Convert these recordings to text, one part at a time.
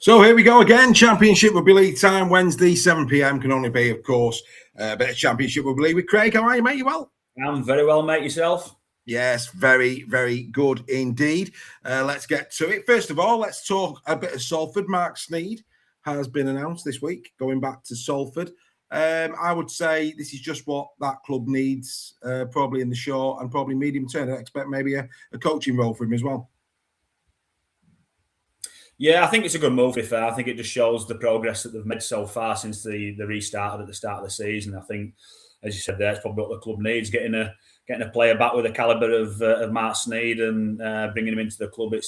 So here we go again. Championship Rugby League time, Wednesday, 7 p.m. Can only be, of course, a bit of Championship Rugby League with Craig. How are you, mate? You well? I'm very well, mate. Yourself? Yes, very, very good indeed. Let's get to it. First of all, let's talk a bit of Salford. Mark Sneyd has been announced this week, going back to Salford. I would say this is just what that club needs, probably in the short and probably medium term. I expect maybe a coaching role for him as well. Yeah, I think it's a good move, to be fair. I think it just shows the progress that they've made so far since the restarted at the start of the season. I think, as you said there, it's probably what the club needs, getting a player back with the calibre of Mark Sneyd and bringing him into the club. It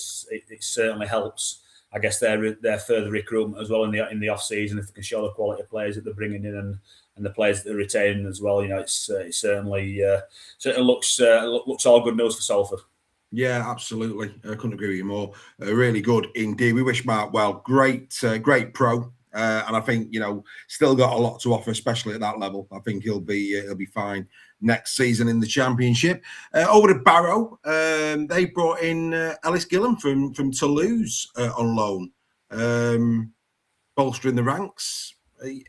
certainly helps, I guess, their further recruitment as well in the off season, if they can show the quality of players that they're bringing in and the players that they're retaining as well. You know, it certainly looks all good news for Salford. Yeah, absolutely. I couldn't agree with you more. Really good indeed. We wish Mark well. Great pro, and I think still got a lot to offer, especially at that level. I think he'll be fine next season in the Championship. Over to Barrow, they brought in Ellis Gillam from Toulouse on loan, bolstering the ranks.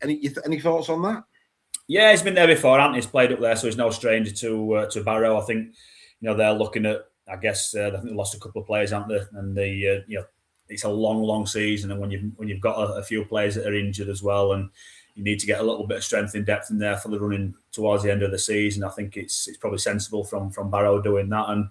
Any thoughts on that? Yeah, he's been there before, hasn't he? He's played up there, so he's no stranger to Barrow. I think they're looking at. I guess I think they lost a couple of players, haven't they? And it's a long season, and when you've got a few players that are injured as well, and you need to get a little bit of strength in depth in there for the running towards the end of the season. I think it's probably sensible from Barrow doing that and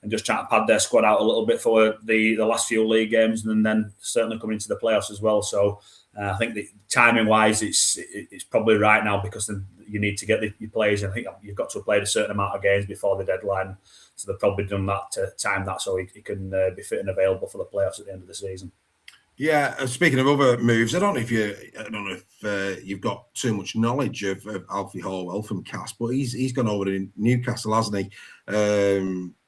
just trying to pad their squad out a little bit for the last few league games, and then certainly coming into the playoffs as well. So I think the timing wise, it's probably right now because you need to get your players. I think you've got to have played a certain amount of games before the deadline. So they've probably done that to time that so he can be fit and available for the playoffs at the end of the season. Yeah, speaking of other moves, I don't know if you've got too much knowledge of Alfie Hallwell from Cass, but he's gone over to Newcastle, hasn't he?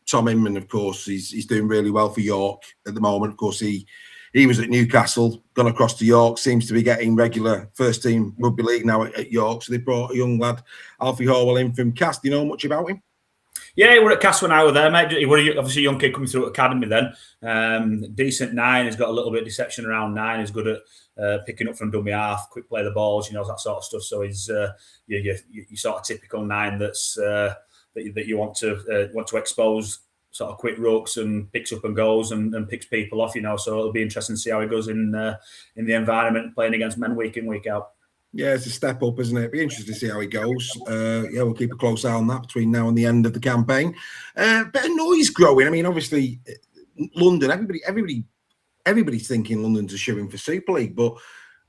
Tom Inman, of course, he's doing really well for York at the moment. Of course, he was at Newcastle, gone across to York, seems to be getting regular first team rugby league now at York. So they brought a young lad, Alfie Hallwell, in from Cass. Do you know much about him? Yeah, he were at Cass when I was there, mate. He was obviously a young kid coming through academy then. Decent 9. He's got a little bit of deception around 9. He's good at picking up from dummy half, quick play the balls, that sort of stuff. So he's your sort of typical 9 that's that you want to expose, sort of quick rucks and picks up and goes and picks people off. So it'll be interesting to see how he goes in the environment playing against men week in week out. Yeah, it's a step up, isn't it? It'll be interesting to see how he goes. We'll keep a close eye on that between now and the end of the campaign. Bit of noise growing. I mean, obviously, London. Everybody's thinking London's a shoo-in for Super League, but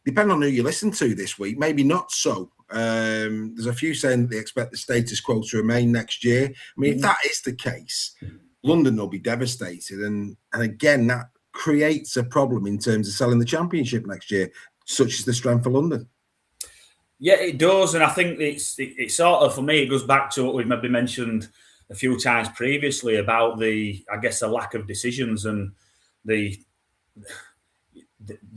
depending on who you listen to this week, maybe not so. There's a few saying that they expect the status quo to remain next year. I mean, if that is the case, London will be devastated, and again, that creates a problem in terms of selling the Championship next year, such as the strength of London. Yeah, it does, and I think it's sort of, for me, it goes back to what we've maybe mentioned a few times previously about the lack of decisions and the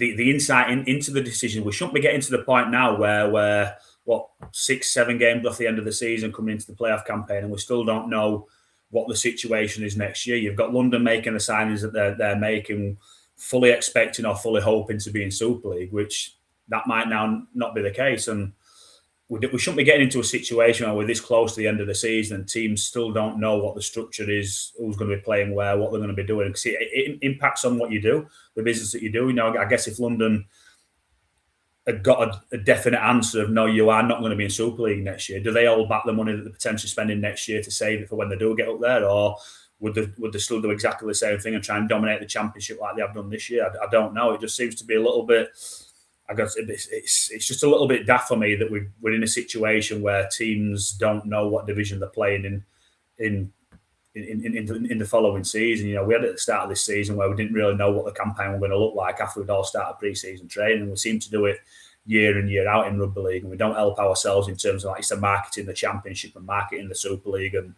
insight into the decision. We shouldn't be getting to the point now where 6-7 games off the end of the season coming into the playoff campaign, and we still don't know what the situation is next year. You've got London making the signings that they're making, fully expecting or fully hoping to be in Super League, which that might now not be the case. And we shouldn't be getting into a situation where we're this close to the end of the season and teams still don't know what the structure is, who's going to be playing where, what they're going to be doing. Because it impacts on what you do, the business that you do. I guess if London had got a definite answer of no, you are not going to be in Super League next year, do they hold back the money that they're potentially spending next year to save it for when they do get up there? Or would they still do exactly the same thing and try and dominate the Championship like they have done this year? I don't know. It just seems to be a little bit... I guess it's just a little bit daft for me that we're in a situation where teams don't know what division they're playing in the following season. We had at the start of this season where we didn't really know what the campaign was going to look like after we'd all started pre-season training. We seem to do it year in, year out in rugby league, and we don't help ourselves in terms of marketing the Championship and marketing the Super League and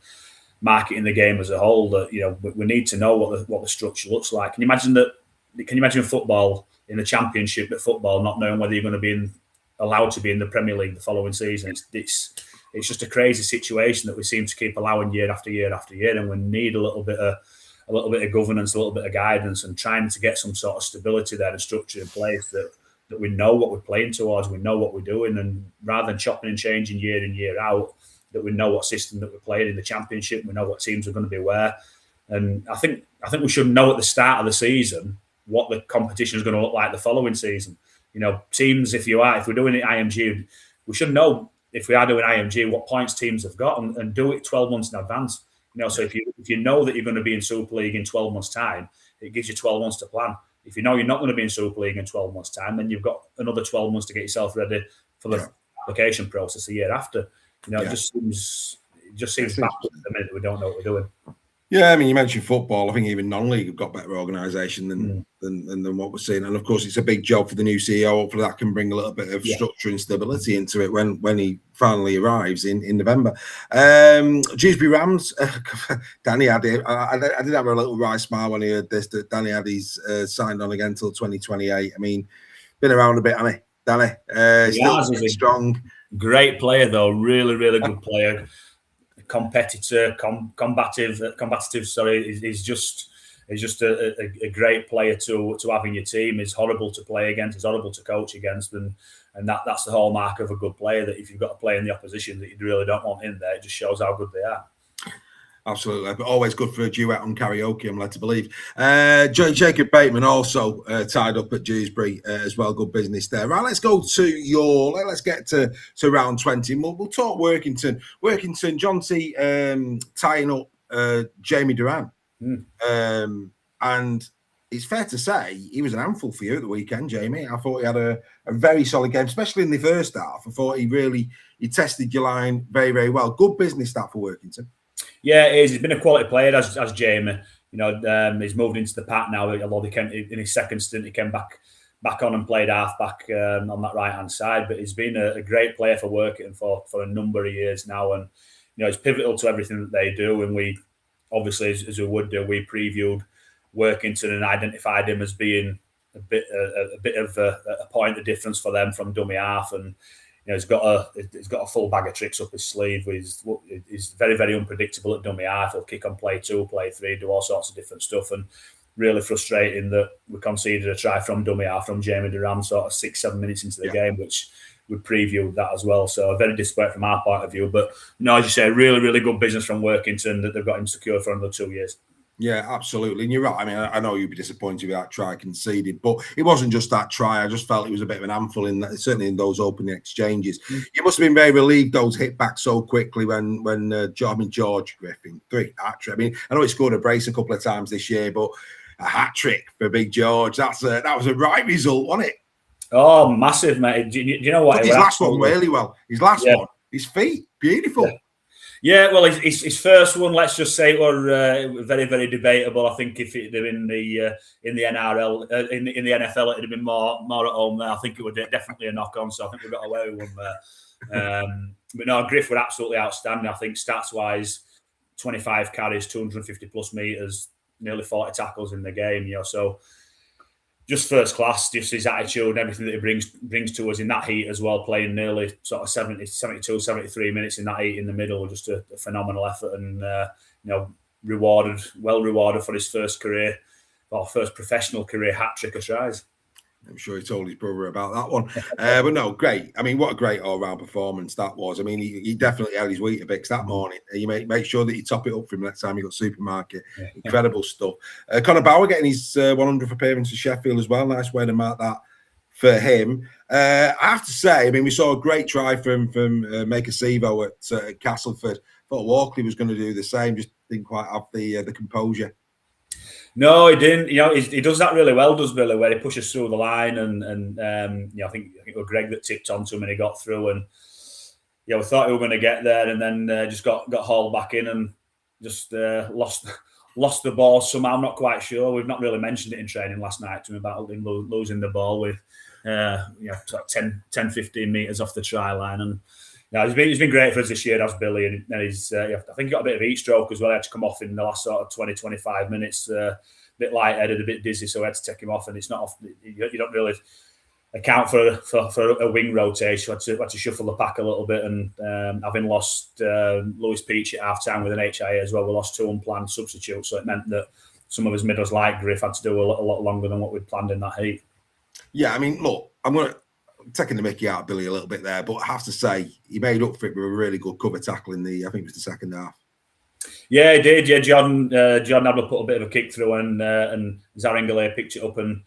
marketing the game as a whole. That we need to know what the structure looks like. Can you imagine football? In the Championship at football, not knowing whether you're going to be allowed to be in the Premier League the following season. It's just a crazy situation that we seem to keep allowing year after year after year, and we need a little bit of a little bit of governance, a little bit of guidance, and trying to get some sort of stability there and structure in place that we know what we're playing towards, we know what we're doing, and rather than chopping and changing year in, year out, that we know what system that we're playing in the Championship, we know what teams are going to be where. And I think we should know at the start of the season what the competition is going to look like the following season. Teams, if we're doing it IMG, we should know, if we are doing IMG, what points teams have got, and do it 12 months in advance. So if you know that you're going to be in Super League in 12 months' time, it gives you 12 months to plan. If you know you're not going to be in Super League in 12 months' time, then you've got another 12 months to get yourself ready for the application process the year after. It just seems backwards at the minute that we don't know what we're doing. Yeah, I mean, you mentioned football. I think even non-league have got better organisation than what we're seeing. And of course, it's a big job for the new CEO. Hopefully, that can bring a little bit of structure and stability into it when he finally arrives in November. Dewsbury Rams, Danny Addy. I did have a little wry smile when he heard this, that Danny Addy's signed on again until 2028. I mean, been around a bit, hasn't he, Danny? Still strong. Great player, though. Really, really good player. Competitor, combative. Sorry, he's just a great player to have in your team. He's horrible to play against. He's horrible to coach against, and that's the hallmark of a good player. That if you've got a player in the opposition that you really don't want in there, it just shows how good they are. Absolutely, but always good for a duet on karaoke, I'm led to believe. Jacob Bateman also tied up at Dewsbury as well. Good business there. Right, let's go to let's get to round 20. We'll talk Workington. John T tying up Jamie Duran. And it's fair to say he was an handful for you at the weekend, Jamie. I thought he had a very solid game, especially in the first half. I thought he tested your line very, very well. Good business that for Workington. Yeah, it is. He's been a quality player, as Jamie. He's moved into the pack now. Although he came in his second stint, he came back on and played half-back on that right-hand side. But he's been a great player for Workington for a number of years now. And, he's pivotal to everything that they do. And we, obviously, as we would do, we previewed Workington and identified him as being a bit of a point of difference for them from dummy half. And he's got a full bag of tricks up his sleeve. He's very, very unpredictable at dummy half. He'll kick on play 2, play 3, do all sorts of different stuff. And really frustrating that we conceded a try from dummy half from Jamie Duran sort of 6-7 minutes into the game, which we previewed that as well. So very disappointed from our point of view. But as you say, really, really good business from Workington that they've got him secured for another 2 years. Yeah, absolutely. And you're right. I mean, I know you'd be disappointed with that try conceded, but it wasn't just that try. I just felt it was a bit of an handful certainly in those opening exchanges. You must have been very relieved those hit back so quickly when George Griffin, 3 hat-trick. I mean, I know he scored a brace a couple of times this year, but a hat-trick for Big George, that was a right result, wasn't it? Oh, massive, mate. Do you know what? His last one really well. His last one, his feet, beautiful. Yeah. Yeah, well, his first one, let's just say, were very, very debatable. I think if it had been in the NRL, in the NFL, it'd have been more at home there. I think it would definitely a knock on. So I think we got away with one there. But no, Griff were absolutely outstanding. I think stats wise, 25 carries, 250 plus meters, nearly 40 tackles in the game. So just first class, just his attitude, everything that he brings to us in that heat as well, playing nearly sort of 72, 73 minutes in that heat in the middle, just a phenomenal effort and, well rewarded for his first professional career hat-trick of tries. I'm sure he told his brother about that one. But no, great. I mean, what a great all-round performance that was. I mean, he definitely had his Weetabix that morning. You make sure that you top it up for him next time you got supermarket. Yeah. Incredible stuff. Connor Bauer getting his 100th appearance for Sheffield as well. Nice way to mark that for him. I have to say, I mean, we saw a great try from Maker Sevo at Castleford. Thought Walkley was going to do the same, just didn't quite have the composure. No, he didn't. He does that really well, does Billy, where he pushes through the line and I think it was Greg that tipped onto him and he got through and we thought he were going to get there and then just got hauled back in and just lost the ball somehow. I'm not quite sure. We've not really mentioned it in training last night to him about him losing the ball with 10, 15 metres off the try line. And he's been great for us this year, that's Billy. And he's, I think he got a bit of heat stroke as well. He had to come off in the last sort of 20, 25 minutes, a bit lightheaded, a bit dizzy, so we had to take him off. And it's not off, you don't really account for a wing rotation. We had to shuffle the pack a little bit. And having lost Lewis Peach at half time with an HIA as well, we lost 2 unplanned substitutes. So it meant that some of his middles like Griff had to do a lot longer than what we'd planned in that heat. Yeah, I mean, look, I'm taking the mickey out of Billy a little bit there, but I have to say he made up for it with a really good cover tackle in I think it was the second half. Yeah, he did. Yeah, Jordan Abdul put a bit of a kick through, and Zaringale picked it up and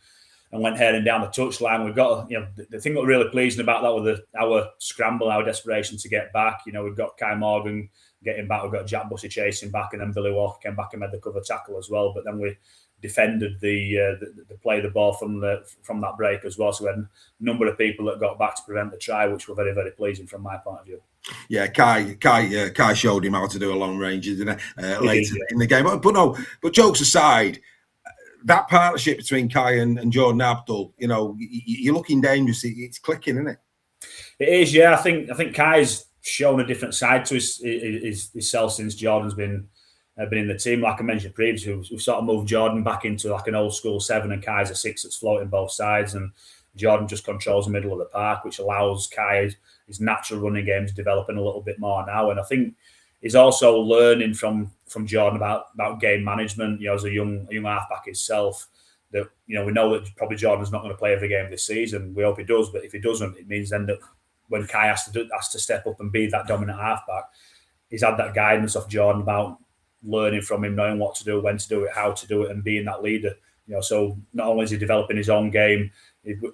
went heading down the touchline. We've got, the thing that was really pleasing about that was our scramble, our desperation to get back. We've got Kai Morgan getting back, we've got Jack Bussey chasing back, and then Billy Walker came back and made the cover tackle as well. But then we defended the play the ball from that break as well. So we had a number of people that got back to prevent the try, which were very, very pleasing from my point of view. Yeah, Kai showed him how to do a long range, didn't he, later in the game. But jokes aside, that partnership between Kai and Jordan Abdul, you're looking dangerous. It's clicking, isn't it? It is, yeah. I think Kai's shown a different side to himself since Jordan's been in the team. Like I mentioned previously, we've sort of moved Jordan back into like an old school 7, and Kai's a 6 that's floating both sides, and Jordan just controls the middle of the park, which allows Kai his natural running game to developing a little bit more now. And I think he's also learning from Jordan about game management. As a young halfback himself, that we know that probably Jordan's not going to play every game this season. We hope he does, but if he doesn't, it means then that when Kai has to step up and be that dominant halfback, he's had that guidance of Jordan about learning from him, knowing what to do, when to do it, how to do it, and being that leader. So not only is he developing his own game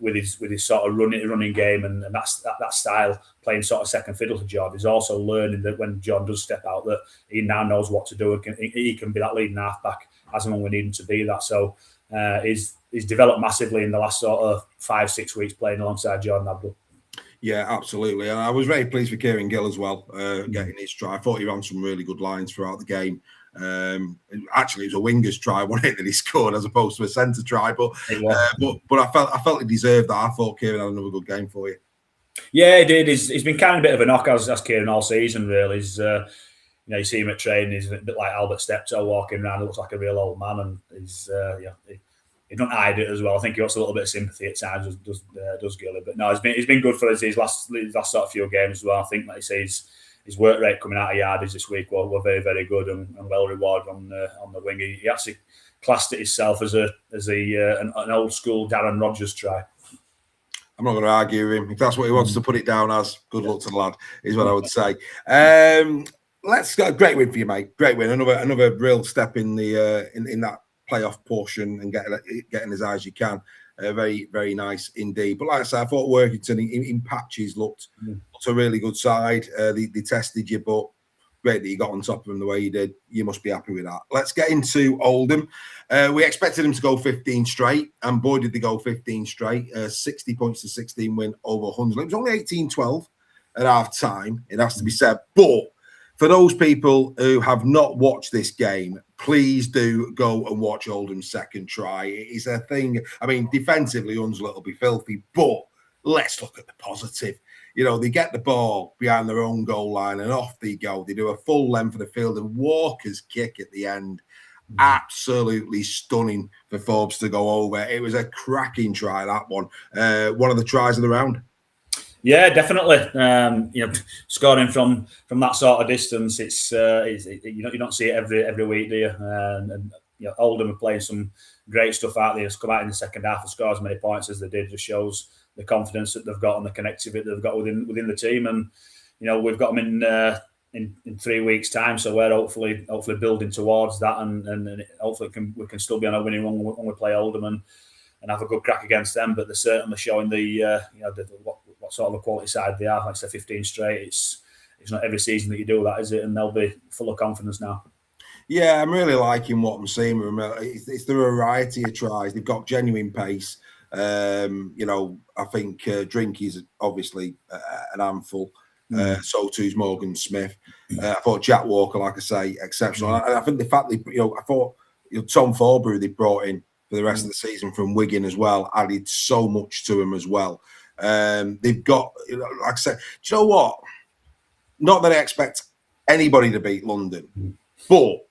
with his sort of running game and that style, playing sort of second fiddle to Jordan, he's also learning that when Jordan does step out, that he now knows what to do, and he can be that leading halfback as and when we need him to be that. So he's developed massively in the last sort of 5-6 weeks playing alongside Jordan Abdul. Yeah, absolutely. And I was very pleased with Kieran Gill as well, getting his try. I thought he ran some really good lines throughout the game. Actually, it was a winger's try, wasn't it, that he scored as opposed to a centre try. But I felt he deserved that. I thought Kieran had another good game for you. Yeah, he did. He's been kind of a bit of a knock as Kieran all season, really. He's you see him at training. He's a bit like Albert Steptoe walking around. He looks like a real old man, and he's he don't hide it as well. I think he wants a little bit of sympathy at times. Does Gilly, but no, he's been good for us these last sort of few games as well. I think, like he says, his work rate coming out of yardage this week were very, very good and well rewarded on the wing. He actually classed it himself as an old school Darren Rogers try. I'm not going to argue with him. If that's what he wants to put it down as, good luck to the lad, is what I would say. Let's go. Great win for you, mate. Great win. Another real step in the in that playoff portion and getting as high as you can. Very, very nice indeed. But like I said, I thought Workington in patches looked a really good side. They tested you, but great that you got on top of them the way you did. You must be happy with that. Let's get into Oldham. We expected them to go 15 straight, and boy, did they go 15 straight. 60 points to 16 win over Hunslet. It was only 18-12 at half time, it has to be said. But for those people who have not watched this game, please do go and watch Oldham's second try. It is a thing. I mean, defensively, Hunslet will be filthy, but let's look at the positive. They get the ball behind their own goal line and off they go. They do a full length of the field, and Walker's kick at the end, absolutely stunning for Forbes to go over. It was a cracking try, that one. One of the tries of the round. Yeah, definitely. Scoring from that sort of distance, it's you don't see it every week, do you? And Oldham are playing some great stuff out there. It's come out in the second half and score as many points as they did. Just shows the confidence that they've got and the connectivity they've got within the team. And we've got them in 3 weeks' time, so we're hopefully building towards that, and hopefully we can still be on a winning run when we play Oldham and have a good crack against them. But they're certainly showing what sort of a quality side they are. Like I said, 15 straight. It's not every season that you do that, is it? And they'll be full of confidence now. Yeah, I'm really liking what I'm seeing with them. It's the variety of tries. They've got genuine pace. I think Drinky's obviously an handful. So too's Morgan Smith. I thought Jack Walker, like I say, exceptional. And I think the fact that I thought Tom Forbury they brought in for the rest of the season from Wigan as well added so much to him as well. They've got, like I said, do you know what? Not that I expect anybody to beat London, but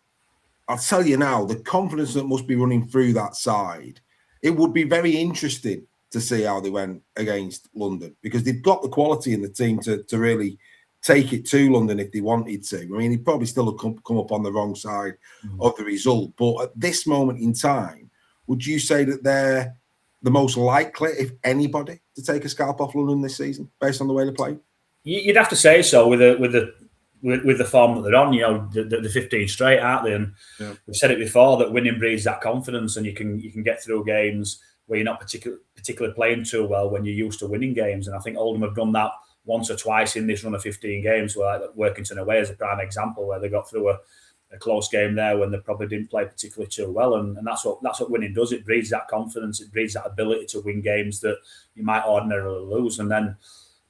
I'll tell you now, the confidence that must be running through that side, it would be very interesting to see how they went against London, because they've got the quality in the team to really take it to London if they wanted to. I mean, he'd probably still have come up on the wrong side of the result. But at this moment in time, would you say that they're the most likely, if anybody, to take a scalp off London this season, based on the way they play? You'd have to say so with the form that they're on. You know, the 15 straight, aren't they? And we've said it before that winning breeds that confidence, and you can get through games where you're not particularly playing too well when you're used to winning games. And I think Oldham have done that once or twice in this run of 15 games. Where like Workington away is a prime example, where they got through a close game there when they probably didn't play particularly too well, and that's what winning does. It breeds that confidence. It breeds that ability to win games that you might ordinarily lose. And then,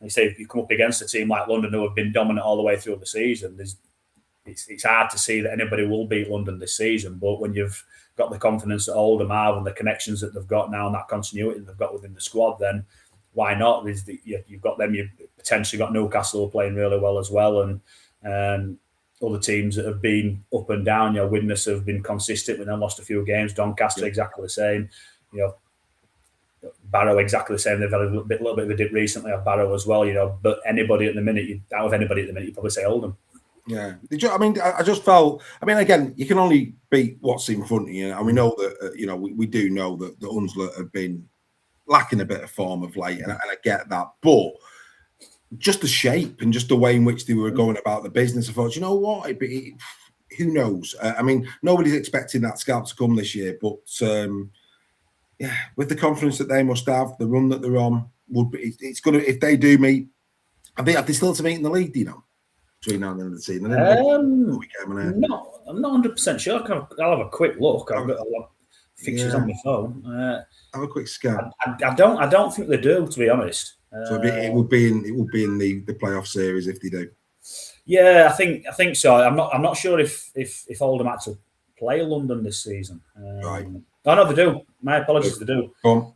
like you say, if you come up against a team like London who have been dominant all the way through the season, it's hard to see that anybody will beat London this season. But when you've got the confidence that Oldham have and the connections that they've got now and that continuity that they've got within the squad, then why not? You've got them. You've potentially got Newcastle playing really well as well, and other teams that have been up and down. You know, Widnes have been consistent but then lost a few games. Doncaster exactly the same. You know, Barrow exactly the same. They've had a little bit of a dip recently of Barrow as well. You know, but anybody at the minute, you'd probably say Oldham. Yeah, I mean, I just felt. I mean, again, you can only beat what's in front of you, and we know that. You know, we do know that the Hunslet have been lacking a bit of form of late, and I get that, but just the shape and just the way in which they were going about the business, I thought, you know what, who knows? I mean, nobody's expecting that scalp to come this year, but yeah, with the confidence that they must have, the run that they're on it's going to. If they do meet, I think they still to meet in the league, you know, between now and the end of the season. I'm not 100% sure. I'll have a quick look. I've got a lot of fixtures on my phone. Have a quick scan. I don't think they do, to be honest. So it would be in the playoff series if they do. Yeah, I think so. I'm not sure if Oldham had to play London this season. Right. Oh no, they do. My apologies, they do. Go on.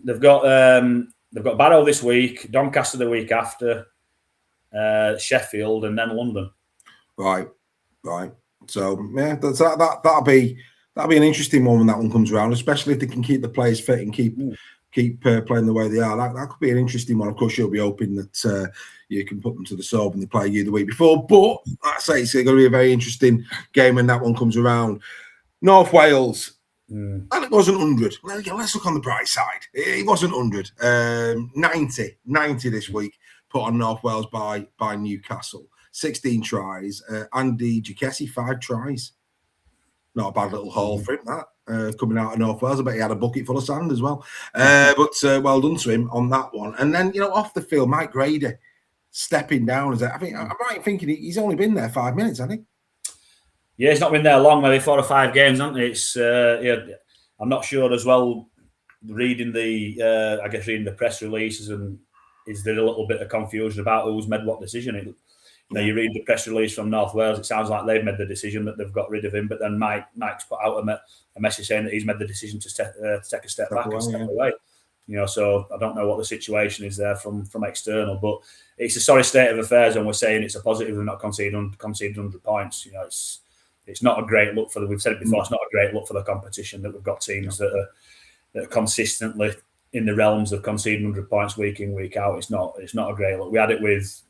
They've got Barrow this week, Doncaster the week after, Sheffield, and then London. Right. So yeah, that'll be an interesting one when that one comes around, especially if they can keep the players fit and keep playing the way they are. That could be an interesting one. Of course, you'll be hoping that you can put them to the sword when they play you the week before. But like I say, it's going to be a very interesting game when that one comes around. North Wales. And it wasn't 100. Let's look on the bright side. It wasn't 100. 90 this week put on North Wales by Newcastle. 16 tries. Andy Gikesi, 5 tries. Not a bad little haul for him, that. Coming out of North Wales. I bet he had a bucket full of sand as well. But well done to him on that one. And then, you know, off the field, Mike Grady stepping down. I'm right thinking he's only been there 5 minutes, hasn't he? Yeah, he's not been there long, maybe 4 or 5 games, hasn't he? It's I'm not sure as well. Reading the press releases, and is there a little bit of confusion about who's made what decision? You read the press release from North Wales. It sounds like they've made the decision that they've got rid of him, but then Mike's put out a message saying that he's made the decision to take a step back and step away. You know, so I don't know what the situation is there from external, but it's a sorry state of affairs, and we're saying it's a positive they've not conceded 100 points. You know, it's not a great look for we've said it before. It's not a great look for the competition that we've got teams that are consistently in the realms of conceding 100 points week in, week out. It's not a great look. We had it with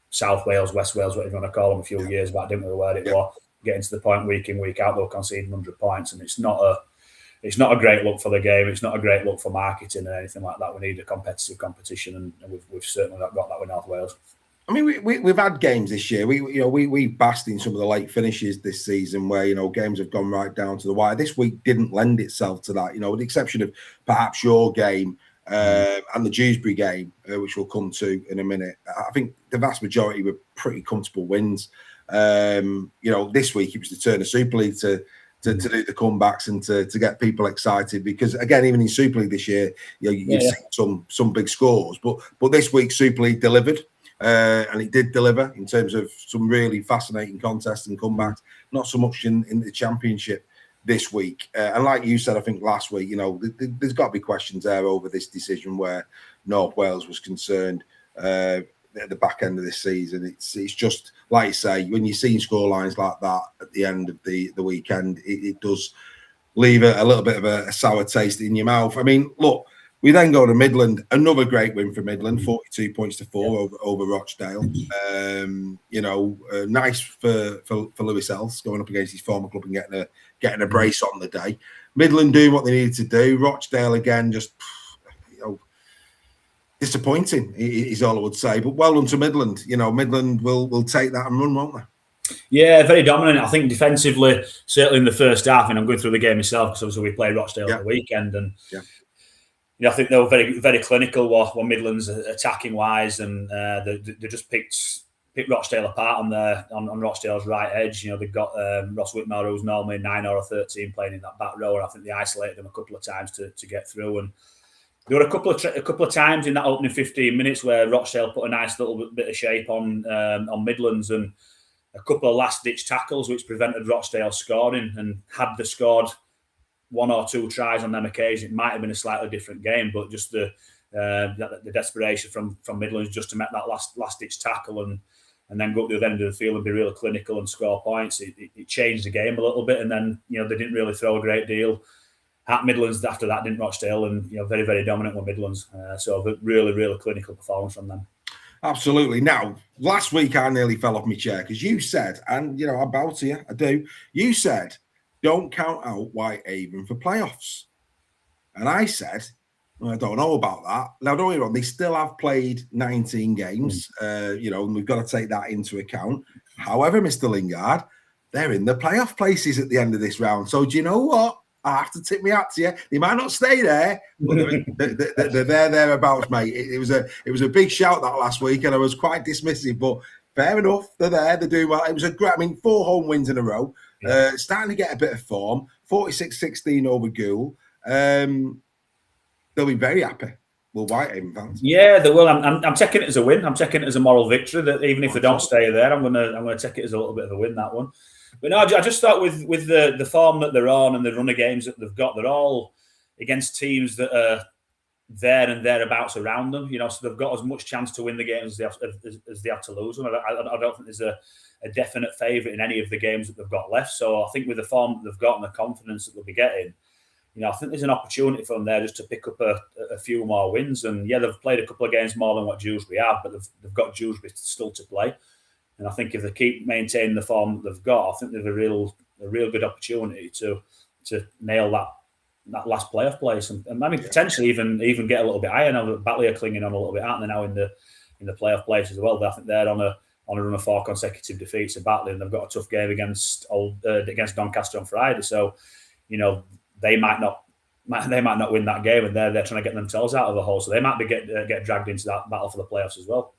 South Wales, West Wales, whatever you want to call them, a few years back, didn't we? Where it was getting to the point week in, week out, they'll concede 100 points, and it's not a great look for the game. It's not a great look for marketing and anything like that. We need a competitive competition, and we've certainly not got that with North Wales. I mean, we've had games this year. We basked in some of the late finishes this season where, you know, games have gone right down to the wire. This week didn't lend itself to that, you know, with the exception of perhaps your game and the Dewsbury game, which we'll come to in a minute. I think the vast majority were pretty comfortable wins. You know, this week it was the turn of Super League to do the comebacks and to get people excited, because again, even in Super League this year, you've seen some big scores, but this week Super League delivered. And it did deliver in terms of some really fascinating contests and comebacks. Not so much in the Championship this week. And like you said, I think last week, you know, there's got to be questions there over this decision where North Wales was concerned at the back end of this season. It's just, like you say, when you're seeing scorelines like that at the end of the weekend, it does leave a little bit of a sour taste in your mouth. I mean, look, We then go to Midland, another great win for Midland, 42 points to 4 over Rochdale. Nice for Lewis Ellis going up against his former club and getting a brace on the day. Midland doing what they needed to do. Rochdale again, just disappointing is all I would say. But well done to Midland. Midland will take that and run, won't they? Yeah, very dominant. I think defensively, certainly in the first half, and I'm going through the game myself because obviously we played Rochdale at the weekend, and I think they were very, very clinical. Were Midlands attacking wise, and they just picked Rochdale apart on Rochdale's right edge. They've got Ross Whitmore, who's normally 9 or 13, playing in that back row, and I think they isolated them a couple of times to get through. And there were a couple of times in that opening 15 minutes where Rochdale put a nice little bit of shape on Midlands, and a couple of last-ditch tackles which prevented Rochdale scoring. And had they scored 1 or 2 tries on them occasions, it might have been a slightly different game. But just the desperation from Midlands just to make that last-ditch tackle and then go up to the end of the field and be really clinical and score points, it changed the game a little bit. And then they didn't really throw a great deal at Midlands after that, didn't Rochdale? And very, very dominant with Midlands. So a really, really clinical performance from them. Absolutely. Now, last week I nearly fell off my chair because you said, and I bow to you, I do. You said, don't count out Whitehaven for playoffs, and I said, I don't know about that. Now, don't get me wrong, they still have played 19 games, and we've got to take that into account. However, Mr. Lingard, they're in the playoff places at the end of this round. So do you know what? I have to tip my hat to you. They might not stay there, but they're thereabouts, mate. It was a big shout that last week, and I was quite dismissive, but fair enough. They're there. They're doing well. It was 4 home wins in a row. Starting to get a bit of form. 46-16 over Gould. They'll be very happy. Well, Whitehaven fans. Yeah, they will. I'm taking it as a win. I'm taking it as a moral victory. That even if they don't stay there, I'm gonna take it as a little bit of a win, that one. But no, I just thought with the form that they're on and the run of games that they've got, they're all against teams that are there and thereabouts around them. So they've got as much chance to win the games as they have to lose them. I don't think there's a definite favourite in any of the games that they've got left. So I think with the form that they've got and the confidence that they'll be getting, I think there's an opportunity for them there just to pick up a few more wins. And yeah, they've played a couple of games more than what Dewsbury have, but they've got Dewsbury still to play. And I think if they keep maintaining the form that they've got, I think they've a real good opportunity to nail that last playoff place, and potentially even get a little bit higher. Now that Batley are clinging on a little bit, aren't they now in the playoff place as well? But I think they're on a run of 4 consecutive defeats at Batley, and they've got a tough game against Doncaster on Friday. So they might not win that game, and they're trying to get themselves out of the hole. So they might be get dragged into that battle for the playoffs as well.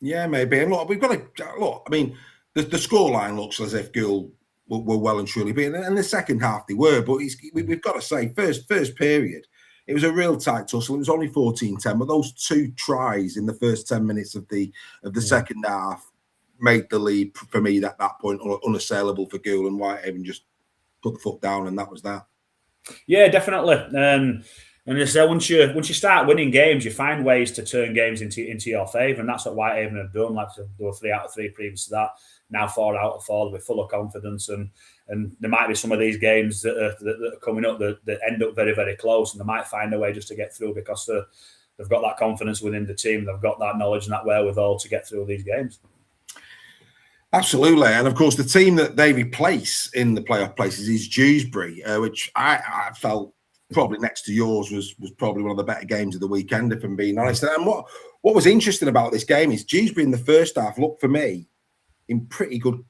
Yeah, maybe. And look, we've got to look. I mean, the scoreline looks as if Gould were well and truly beaten. And in the second half, they were. But we've got to say, first period, it was a real tight tussle. It was only 14-10, but those 2 tries in the first 10 minutes of the second half made the lead for me at that point unassailable for Gould, and Whitehaven just put the foot down, and that was that. Yeah, definitely. And so once you start winning games, you find ways to turn games into your favour, and that's what Whitehaven have done. Like they were 3 out of 3 previous to that. Now 4 out of 4. They're full of confidence, and there might be some of these games that are coming up that end up very, very close, and they might find a way just to get through because they've got that confidence within the team. They've got that knowledge and that wherewithal to get through these games. Absolutely. And of course, the team that they replace in the playoff places is Dewsbury, which I felt probably next to yours was probably one of the better games of the weekend, if I'm being honest. And what was interesting about this game is Dewsbury in the first half looked for me in pretty good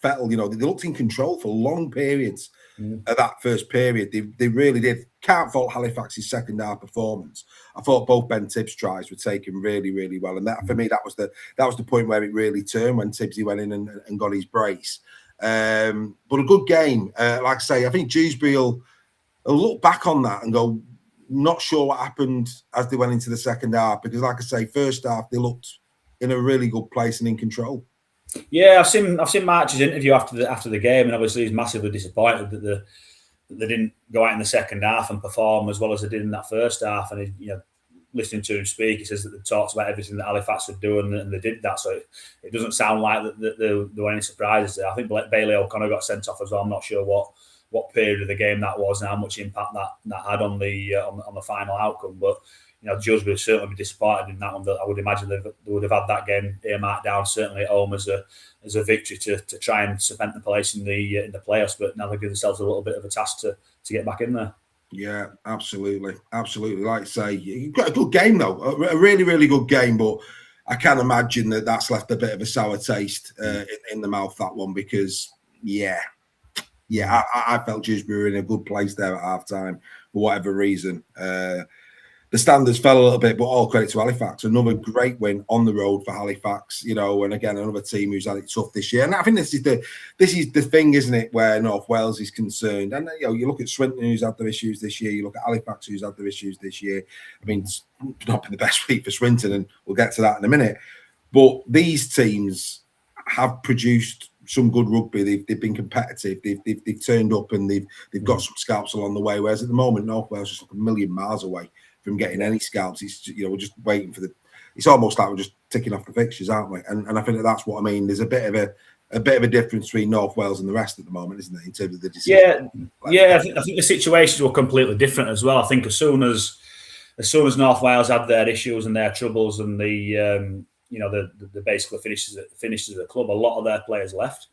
fettle. They looked in control for long periods of that first period. They really did. Can't fault Halifax's second half performance. I thought both Ben Tibbs' tries were taken really, really well. And that for me, that was the point where it really turned when Tibbsy went in and got his brace. But a good game. Like I say, I think Dewsbury will look back on that and go, not sure what happened as they went into the second half, because like I say, first half they looked in a really good place and in control. Yeah, I've seen March's interview after the game, and obviously he's massively disappointed that they didn't go out in the second half and perform as well as they did in that first half. And listening to him speak, he says that they talked about everything that Halifax would do, and they did that. So it doesn't sound like that there were any surprises there. I think Bailey O'Connor got sent off as well. I'm not sure what period of the game that was and how much impact that had on the final outcome. But Judge would certainly be disappointed in that one. That I would imagine they would have had that game earmarked down certainly at home as a victory to try and cement the place in the playoffs. But now they give themselves a little bit of a task to get back in there. Yeah, absolutely. Like I say, you've got a good game though, a really, really good game. But I can imagine that's left a bit of a sour taste in the mouth, that one, because I felt Dewsbury were in a good place there at half time for whatever reason. The standards fell a little bit, but all credit to Halifax. Another great win on the road for Halifax, and again, another team who's had it tough this year. And I think this is the thing, isn't it, where North Wales is concerned. And you look at Swinton, who's had their issues this year. You look at Halifax, who's had their issues this year. I mean, it's not been the best week for Swinton, and we'll get to that in a minute. But these teams have produced some good rugby. They've been competitive. They've turned up, and they've got some scalps along the way. Whereas at the moment, North Wales is just like a million miles away from getting any scalps. It's we're just waiting for it's almost like we're just ticking off the fixtures, aren't we? And I think that's what I mean. There's a bit of a difference between North Wales and the rest at the moment, isn't it, in terms of the decision? I think the situations were completely different as well. I think as soon as North Wales had their issues and their troubles and the basically finishes of the club, a lot of their players left.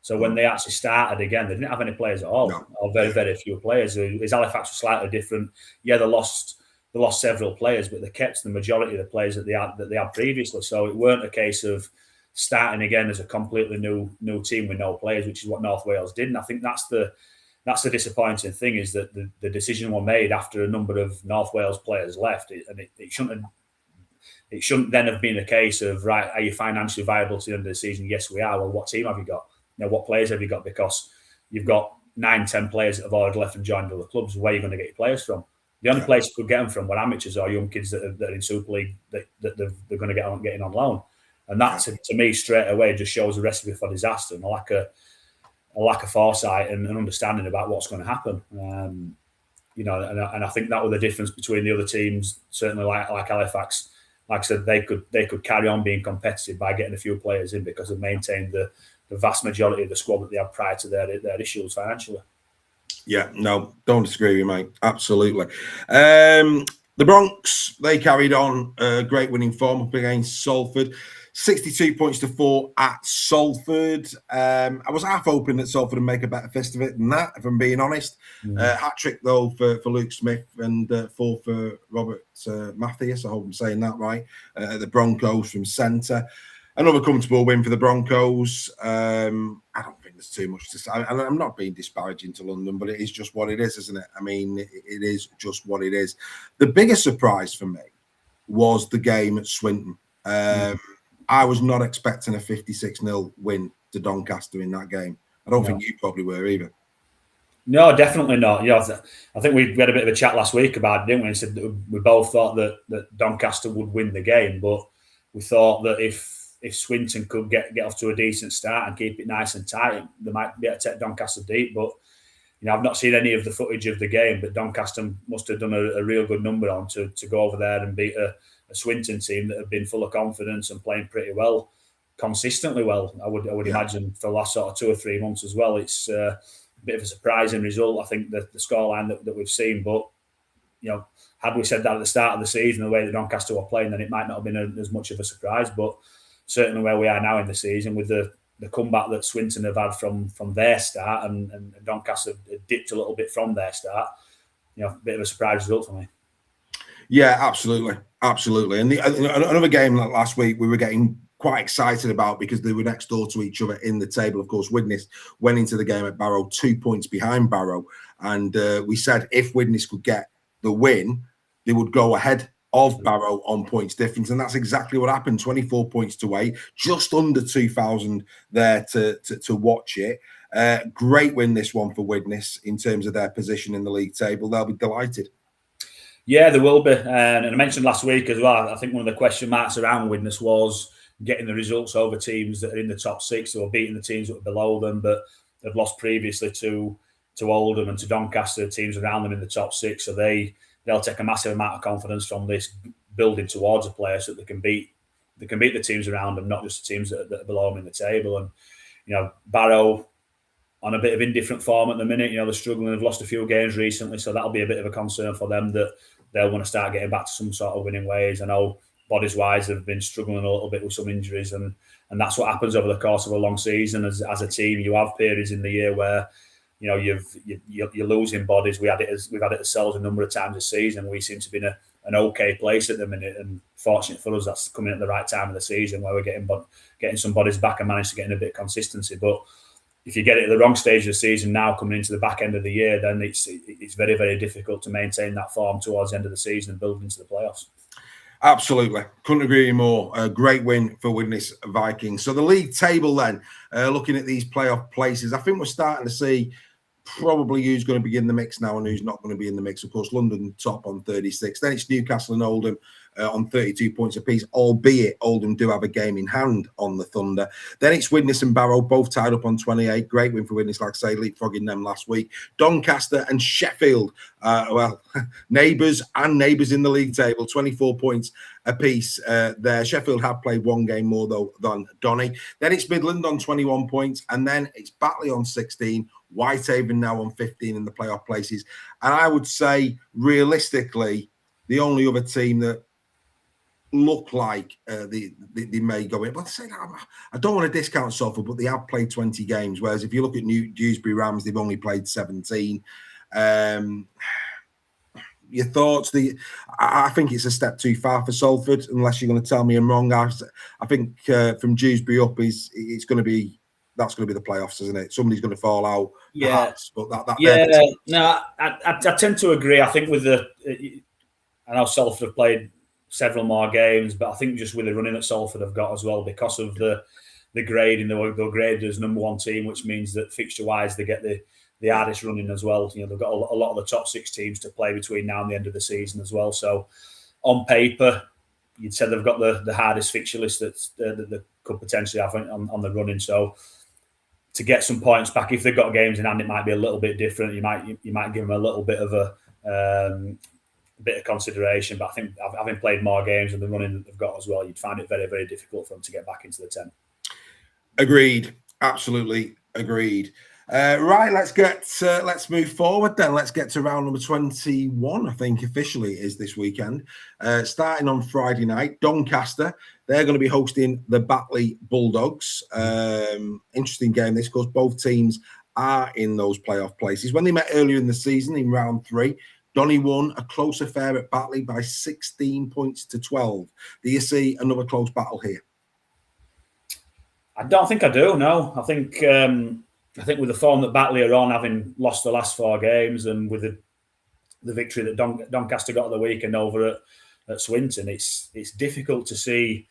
So when they actually started again, they didn't have any players at all, or very, very few players. His Halifax was slightly different. Yeah, they lost several players, but they kept the majority of the players that they had previously. So it weren't a case of starting again as a completely new team with no players, which is what North Wales did. And I think that's the disappointing thing, is that the decision was made after a number of North Wales players left, and it shouldn't then have been a case of, right, are you financially viable to the end of the season? Yes, we are. Well, what team have you got? What players have you got? Because you've got 9-10 players that have already left and joined other clubs. Where are you going to get your players from? The only place you could get them from were amateurs or young kids that are in Super League that they're going to get in on loan. And that, to me, straight away just shows a recipe for disaster and a lack of foresight and understanding about what's going to happen. And I think that was the difference between the other teams. Certainly, like Halifax, like I said, they could carry on being competitive by getting a few players in because they've maintained the vast majority of the squad that they had prior to their issues financially. Yeah, no, don't disagree with you, mate. Absolutely. The Bronx, they carried on a great winning form up against Salford. 62 points to 4 at Salford. I was half hoping that Salford would make a better fist of it than that, if I'm being honest. Hat-trick, though, for Luke Smith and 4 for Robert Mathias. I hope I'm saying that right. The Broncos from centre. Another comfortable win for the Broncos. I don't think there's too much to say. And I'm not being disparaging to London, but it is just what it is, isn't it? I mean, it is just what it is. The biggest surprise for me was the game at Swinton. I was not expecting a 56-0 win to Doncaster in that game. I don't think you probably were either. No, definitely not. I think we had a bit of a chat last week about it, didn't we? And said that we both thought that Doncaster would win the game, but we thought that if Swinton could get off to a decent start and keep it nice and tight, they might be able to take Doncaster deep. But I've not seen any of the footage of the game, but Doncaster must have done a real good number on to go over there and beat a Swinton team that have been full of confidence and playing pretty well, consistently well. I would imagine for the last sort of 2 or 3 months as well. It's a bit of a surprising result, I think, the scoreline that we've seen. But had we said that at the start of the season, the way that Doncaster were playing, then it might not have been as much of a surprise. But certainly where we are now in the season, with the comeback that Swinton have had from their start and Doncaster dipped a little bit from their start, a bit of a surprise result for me. Yeah, absolutely. And another game like last week we were getting quite excited about because they were next door to each other in the table. Of course, Widnes went into the game at Barrow 2 points behind Barrow. And we said if Widnes could get the win, they would go ahead of Barrow on points difference. And that's exactly what happened. 24 points to 8, just under 2,000 there to watch it. Great win, this one for Widnes in terms of their position in the league table. They'll be delighted. Yeah, there will be. And I mentioned last week as well, I think one of the question marks around Widnes was getting the results over teams that are in the top 6 or beating the teams that are below them, but they've lost previously to Oldham and to Doncaster, teams around them in the top 6. So they'll take a massive amount of confidence from this building towards a player so that they can beat the teams around them, not just the teams that are below them in the table. And Barrow on a bit of indifferent form at the minute. They're struggling. They've lost a few games recently, so that'll be a bit of a concern for them that they'll want to start getting back to some sort of winning ways. I know bodies-wise have been struggling a little bit with some injuries, and that's what happens over the course of a long season. As a team, you have periods in the year where you're losing bodies. We've had it ourselves a number of times this season. We seem to be in an okay place at the minute, and fortunate for us, that's coming at the right time of the season where we're getting some bodies back and managed to get in a bit of consistency. But if you get it at the wrong stage of the season now, coming into the back end of the year, then it's very, very difficult to maintain that form towards the end of the season and build into the playoffs. Absolutely. Couldn't agree more. A great win for Widnes Vikings. So the league table then, looking at these playoff places, I think we're starting to see probably who's going to be in the mix now and who's not going to be in the mix. Of course, London top on 36. Then it's Newcastle and Oldham on 32 points apiece, albeit Oldham do have a game in hand on the Thunder. Then it's Widnes and Barrow, both tied up on 28. Great win for Widnes, like I say, leapfrogging them last week. Doncaster and Sheffield, neighbours in the league table, 24 points apiece there. Sheffield have played one game more, though, than Donny. Then it's Midland on 21 points, and then it's Batley on 16. Whitehaven now on 15 in the playoff places. And I would say, realistically, the only other team that look like they may go in. But I don't want to discount Salford, but they have played 20 games. Whereas if you look at Dewsbury Rams, they've only played 17. Your thoughts? I think it's a step too far for Salford, unless you're going to tell me I'm wrong. I think from Dewsbury up, it's going to be. That's going to be the playoffs, isn't it? Somebody's going to fall out. Yeah, perhaps, but I tend to agree. I think with I know Salford have played several more games, but I think just with the running that Salford have got as well, because of the grading, they're graded as number one team, which means that fixture-wise they get the hardest running as well. They've got a lot of the top six teams to play between now and the end of the season as well. So on paper, you'd say they've got the hardest fixture list that they could potentially have on the running. So to get some points back, if they've got games in hand, it might be a little bit different. You might give them a little bit of a bit of consideration. But I think having played more games and the running that they've got as well, you'd find it very, very difficult for them to get back into the 10. Agreed. Absolutely agreed. Right, let's move forward then. Let's get to round number 21, I think officially is this weekend. Starting on Friday night, Doncaster, they're going to be hosting the Batley Bulldogs. Interesting game this, because both teams are in those playoff places. When they met earlier in the season in round 3, Donny won a close affair at Batley by 16 points to 12. Do you see another close battle here? I don't think I do, no. I think with the form that Batley are on, having lost the last 4 games, and with the victory that Doncaster got at the weekend over at Swinton, it's difficult to see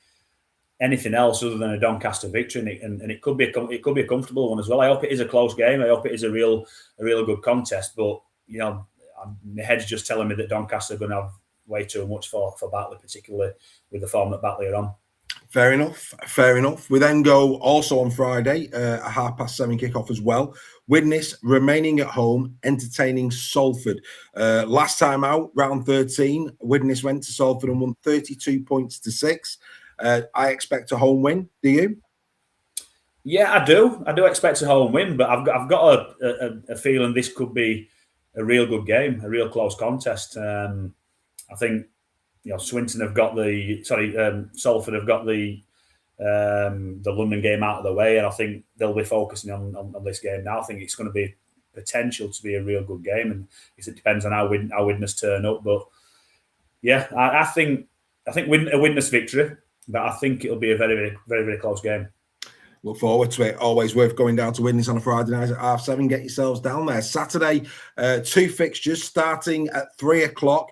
anything else other than a Doncaster victory, and it could be a comfortable one as well. I hope it is a close game. I hope it is a real good contest. But my head's just telling me that Doncaster are going to have way too much for Batley, particularly with the form that Batley are on. Fair enough. We then go also on Friday, a 7:30 kickoff as well. Widnes remaining at home, entertaining Salford. Last time out, round 13, Widnes went to Salford and won 32 points to 6. I expect a home win. Do you? Yeah, I do. I do expect a home win, but I've got a feeling this could be a real good game, a real close contest. I think Swinton have got Salford have got the London game out of the way, and I think they'll be focusing on this game now. I think it's going to be potential to be a real good game, and it depends on how Widnes turn up. But yeah, I think a Widnes victory, but I think it'll be a very, very, very, very close game. Look forward to it. Always worth going down to Widnes on a Friday night at 7:30. Get yourselves down there. Saturday, 2 fixtures starting at 3:00.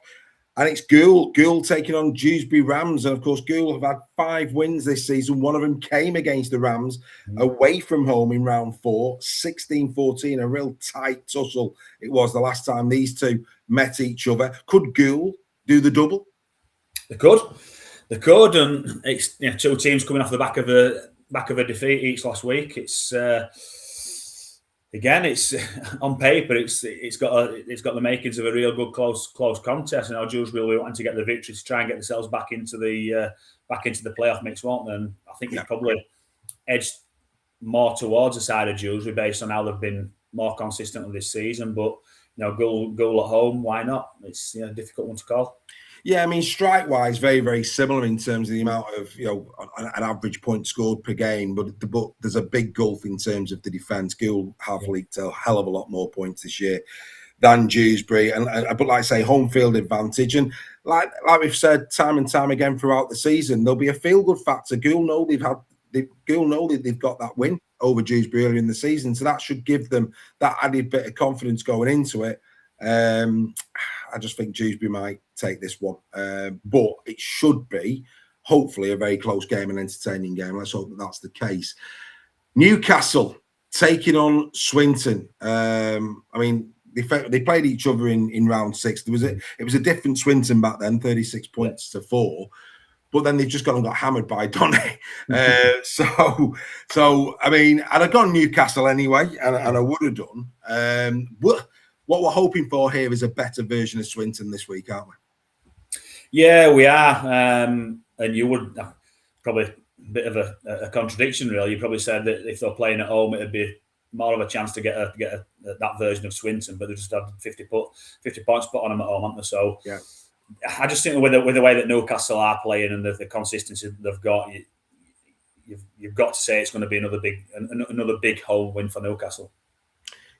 And it's Goole taking on Dewsbury Rams. And, of course, Goole have had 5 wins this season. One of them came against the Rams away from home in round 4, 16-14. A real tight tussle it was the last time these two met each other. Could Goole do the double? They could. And it's 2 teams coming off the back of a defeat each last week. It's... Again, it's on paper. It's got the makings of a real good close contest. And Dewsbury will be wanting to get the victory to try and get themselves back into the playoff mix, won't they? And I think it's probably edged more towards the side of Dewsbury based on how they've been more consistently this season. But goal at home, why not? It's a difficult one to call. Yeah, I mean, strike-wise, very, very similar in terms of the amount of, an average point scored per game. But there's a big gulf in terms of the defence. Gould have leaked a hell of a lot more points this year than Dewsbury. But like I say, home field advantage. And like we've said time and time again throughout the season, there'll be a feel-good factor. Gould know they've got that win over Dewsbury earlier in the season. So that should give them that added bit of confidence going into it. I just think Dewsbury might take this one. But it should be, hopefully, a very close game, an entertaining game. Let's hope that's the case. Newcastle taking on Swinton. I mean, they played each other in round 6. It was a different Swinton back then, 36 points to 4. But then they've just gone and got hammered by Donny. So I mean, I'd have gone Newcastle anyway, and I would have done. What we're hoping for here is a better version of Swinton this week, aren't we? Yeah, we are. And you would probably a bit of a contradiction, really. You probably said that if they're playing at home, it'd be more of a chance to get that version of Swinton, but they just had 50 points put on them at home, haven't they? So yeah. I just think with the way that Newcastle are playing and the consistency that they've got, you've got to say it's going to be another big home win for Newcastle.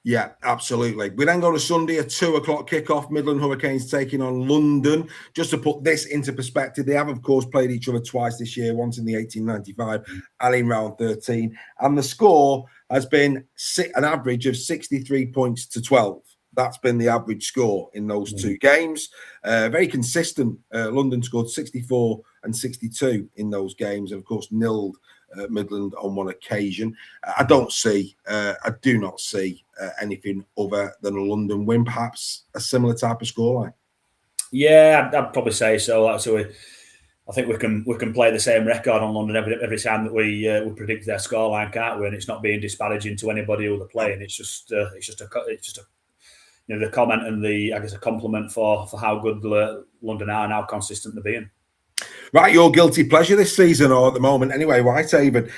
Yeah, absolutely. We then go to Sunday, a 2:00 kickoff. Midland Hurricanes taking on London. Just to put this into perspective, they have, of course, played each other twice this year, once in the 1895 and in round 13. And the score has been an average of 63 points to 12. That's been the average score in those two games. Very consistent. London scored 64 and 62 in those games. And, of course, nilled Midland on one occasion. I do not see anything other than a London win, perhaps a similar type of scoreline. Yeah, I'd probably say so. I think we can play the same record on London every time that we predict their scoreline, can't we? And it's not being disparaging to anybody who they're playing. It's just the comment and a compliment for how good London are and how consistent they're being. Right, your guilty pleasure this season, or at the moment anyway, Whitehaven.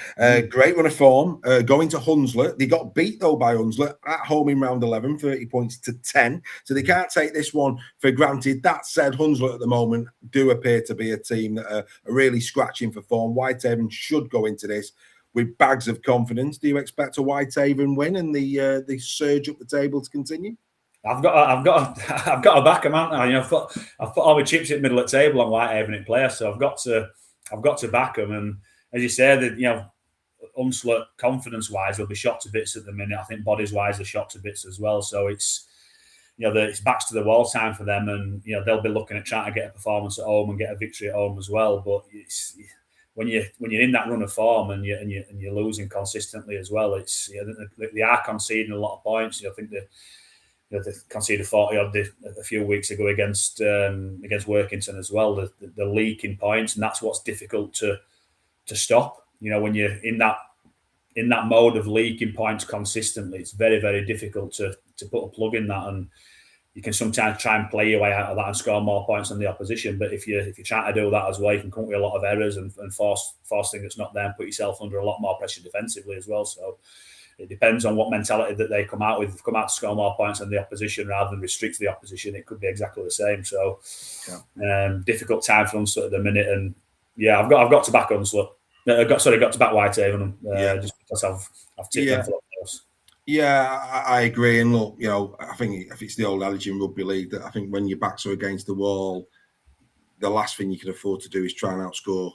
Great run of form, going to Hunslet. They got beat, though, by Hunslet at home in round 11, 30 points to 10. So they can't take this one for granted. That said, Hunslet at the moment do appear to be a team that are really scratching for form. Whitehaven should go into this with bags of confidence. Do you expect a Whitehaven win and the surge up the table to continue? I've got to back them, haven't I? I've put all my chips in the middle of the table on Whitehaven in player, so I've got to back them. And as you say, that Hunslet confidence-wise will be shot to bits at the minute. I think bodies-wise they're shot to bits as well. So it's it's backs to the wall time for them, and they'll be looking at trying to get a performance at home and get a victory at home as well. But it's when you're in that run of form and you're losing consistently as well, it's they are conceding a lot of points. I think they conceded 40 odd a few weeks ago against Workington as well. The leak in points, and that's what's difficult to stop. When you're in that mode of leaking points consistently, it's very, very difficult to put a plug in that. And you can sometimes try and play your way out of that and score more points than the opposition. But if you're trying to do that as well, you can come up with a lot of errors and force things that's not there and put yourself under a lot more pressure defensively as well. So it depends on what mentality that they come out with. If they come out to score more points than the opposition rather than restrict the opposition, it could be exactly the same. So, difficult time for Hunslet at the minute. And yeah, I've got to back Hunslet. I've got to back Whitehaven. Just because I've tipped them for the playoffs. Yeah, I agree. And look, I think if it's the old adage in rugby league that I think when your backs are against the wall, the last thing you can afford to do is try and outscore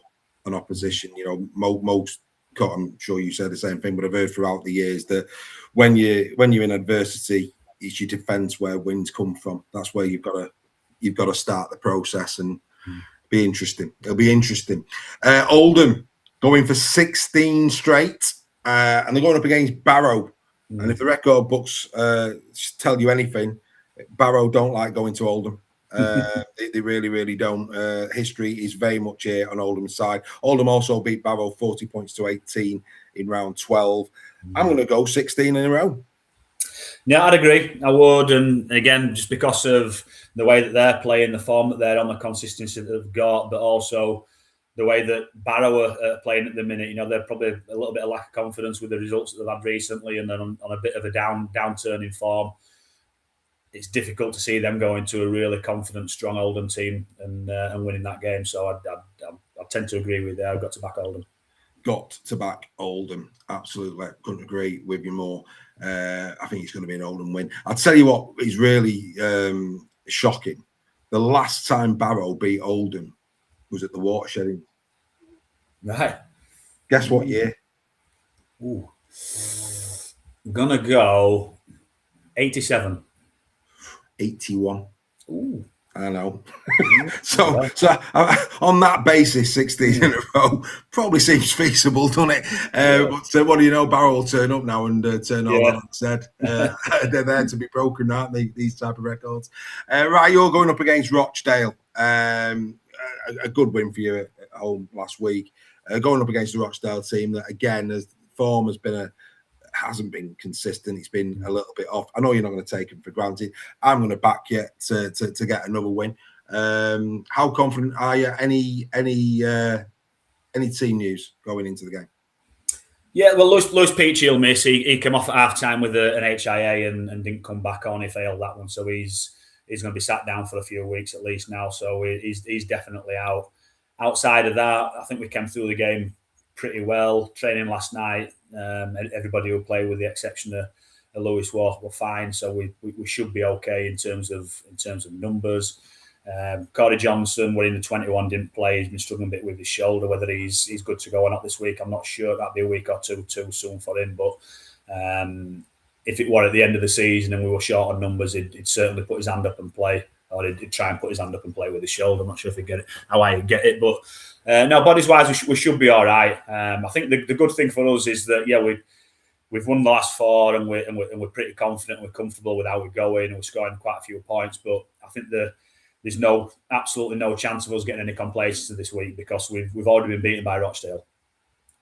an opposition. Most. I'm sure you said the same thing, but I've heard throughout the years that when you're in adversity, it's your defence where wins come from. That's where you've got to start the process, and be interesting. It'll be interesting. Oldham going for 16 straight, and they're going up against Barrow. And if the record books tell you anything, Barrow don't like going to Oldham. They really, really don't. History is very much here on Oldham's side. Oldham also beat Barrow 40 points to 18 in round 12. I'm going to go 16 in a row. Yeah, I'd agree. I would. And again, just because of the way that they're playing, the form that they're on, the consistency that they've got, but also the way that Barrow are playing at the minute, they're probably a little bit of lack of confidence with the results that they've had recently, and then on a bit of a downturn in form. It's difficult to see them going to a really confident, strong Oldham team and winning that game. So I tend to agree with you. I've got to back Oldham. Got to back Oldham. Absolutely. Couldn't agree with you more. I think it's going to be an Oldham win. I'll tell you what is really shocking. The last time Barrow beat Oldham was at the Watershed. Right. Guess what year? Ooh. I'm going to go 87. 81. Ooh. I know. so on that basis, 16 in a row probably seems feasible, doesn't it? But what do you know? Barrow will turn up now and turn all that said. They're there to be broken, aren't they? These type of records. Right, you're going up against Rochdale. A good win for you at home last week. Going up against the Rochdale team that, again, as form hasn't been consistent. It's been a little bit off. I know you're not going to take them for granted. I'm going to back you to get another win. How confident are you? Any team news going into the game? Yeah, well, Lewis Peachy will miss. He came off at half-time with an HIA and didn't come back on. He failed that one, so he's going to be sat down for a few weeks at least now. So he's definitely out. Outside of that, I think we came through the game pretty well. Training last night, everybody who played, with the exception of Lewis, were fine. So we should be okay in terms of numbers. Corey Johnson, we're in the 21, didn't play. He's been struggling a bit with his shoulder. Whether he's good to go or not this week, I'm not sure. That'd be a week or two too soon for him. But if it were at the end of the season and we were short on numbers, he'd certainly put his hand up and play, or he'd try and put his hand up and play with his shoulder. I'm not sure if he'd get it, how I get it, but no, bodies wise, we should be all right. I think the good thing for us is that we've won the last 4 and we're pretty confident. We're comfortable with how we're going, and we're scoring quite a few points. But I think there's absolutely no chance of us getting any complacency this week, because we've already been beaten by Rochdale.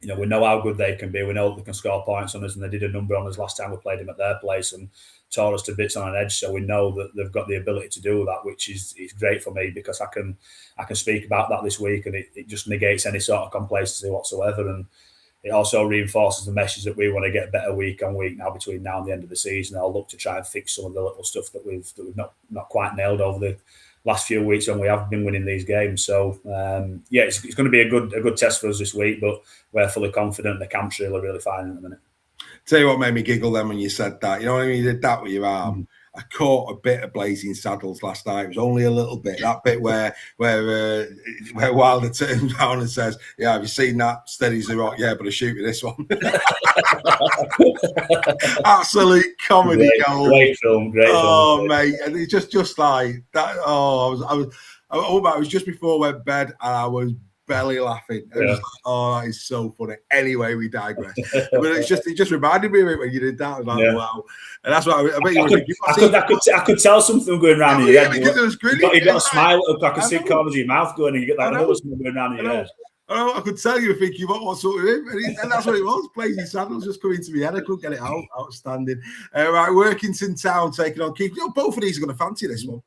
We know how good they can be. We know they can score points on us, and they did a number on us last time we played them at their place and tore us to bits on an edge. So we know that they've got the ability to do that, which is great for me, because I can speak about that this week, and it just negates any sort of complacency whatsoever. And it also reinforces the message that we want to get better week on week now, between now and the end of the season. I'll look to try and fix some of the little stuff that we've not quite nailed over the last few weeks when we have been winning these games. So it's going to be a good test for us this week, but we're fully confident. The camp's really fine at the minute. Tell you what made me giggle then when you said that. You know what I mean? You did that with your arm. I caught a bit of Blazing Saddles last night. It was only a little bit. That bit where Wilder turns around and says, "Yeah, have you seen that? Steady as a rock. Yeah, but I shoot with this one." Absolute comedy gold. Great film. Oh, mate, and it's just like that. Oh, I was just before I went to bed, and I was belly laughing. That is so funny. Anyway, we digress. But it just reminded me of it when you did that. I was like, wow. And that's what I bet you I could tell something going around in your head. Because it was gritty. You got a smile. I could see corners of your mouth going, and you get that another something going around in your head. I could tell you thinking, what's up with him? And that's what it was. Blazing Saddles just coming to my head. I couldn't get it out. Outstanding. Right, Workington Town taking on Keith. Both of these are going to fancy this one.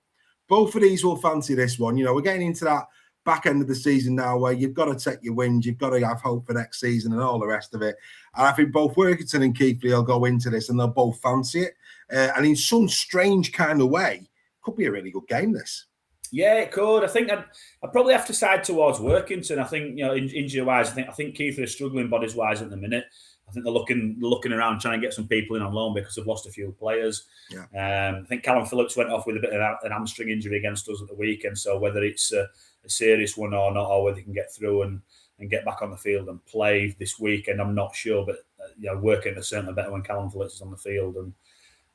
Both of these will fancy this one. We're getting into that back end of the season now, where you've got to take your wins, you've got to have hope for next season and all the rest of it. And I think both Workington and Keighley will go into this and they'll both fancy it. And in some strange kind of way, could be a really good game, this. Yeah, it could. I think I'd probably have to side towards Workington. I think, injury-wise, I think Keighley are struggling bodies-wise at the minute. I think they're looking around trying to get some people in on loan because they've lost a few players. Yeah. I think Callum Phillips went off with a bit of an hamstring injury against us at the weekend. So whether it's a serious one or not, or whether he can get through and get back on the field and play this weekend, I'm not sure. But Workington is certainly better when Callum Phillips is on the field.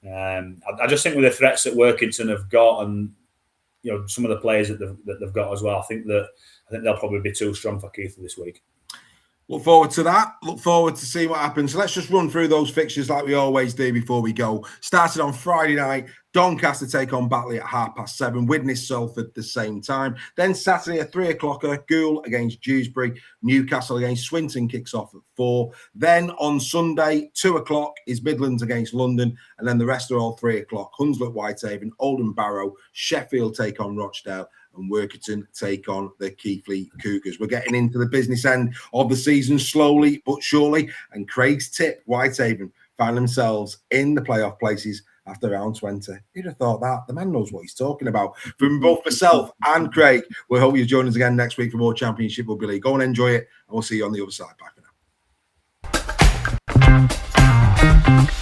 And I just think with the threats that Workington have got, and some of the players that they've got as well, I think they'll probably be too strong for Keith this week. Look forward to that. Look forward to seeing what happens. So let's just run through those fixtures like we always do before we go. Started on Friday night, Doncaster take on Batley at 7:30. Widnes Salford the same time. Then Saturday at 3 o'clock, Goole against Dewsbury. Newcastle against Swinton kicks off at 4. Then on Sunday, 2 o'clock is Midlands against London. And then the rest are all 3 o'clock. Hunslet Whitehaven, Oldham Barrow, Sheffield take on Rochdale, and Workington take on the Keighley Cougars. We're getting into the business end of the season slowly but surely. And Craig's tip, Whitehaven find themselves in the playoff places after round 20. Who'd have thought that? The man knows what he's talking about. From both myself and Craig, we hope you join us again next week for more Championship Rugby League. Go and enjoy it, and we'll see you on the other side. Bye for now.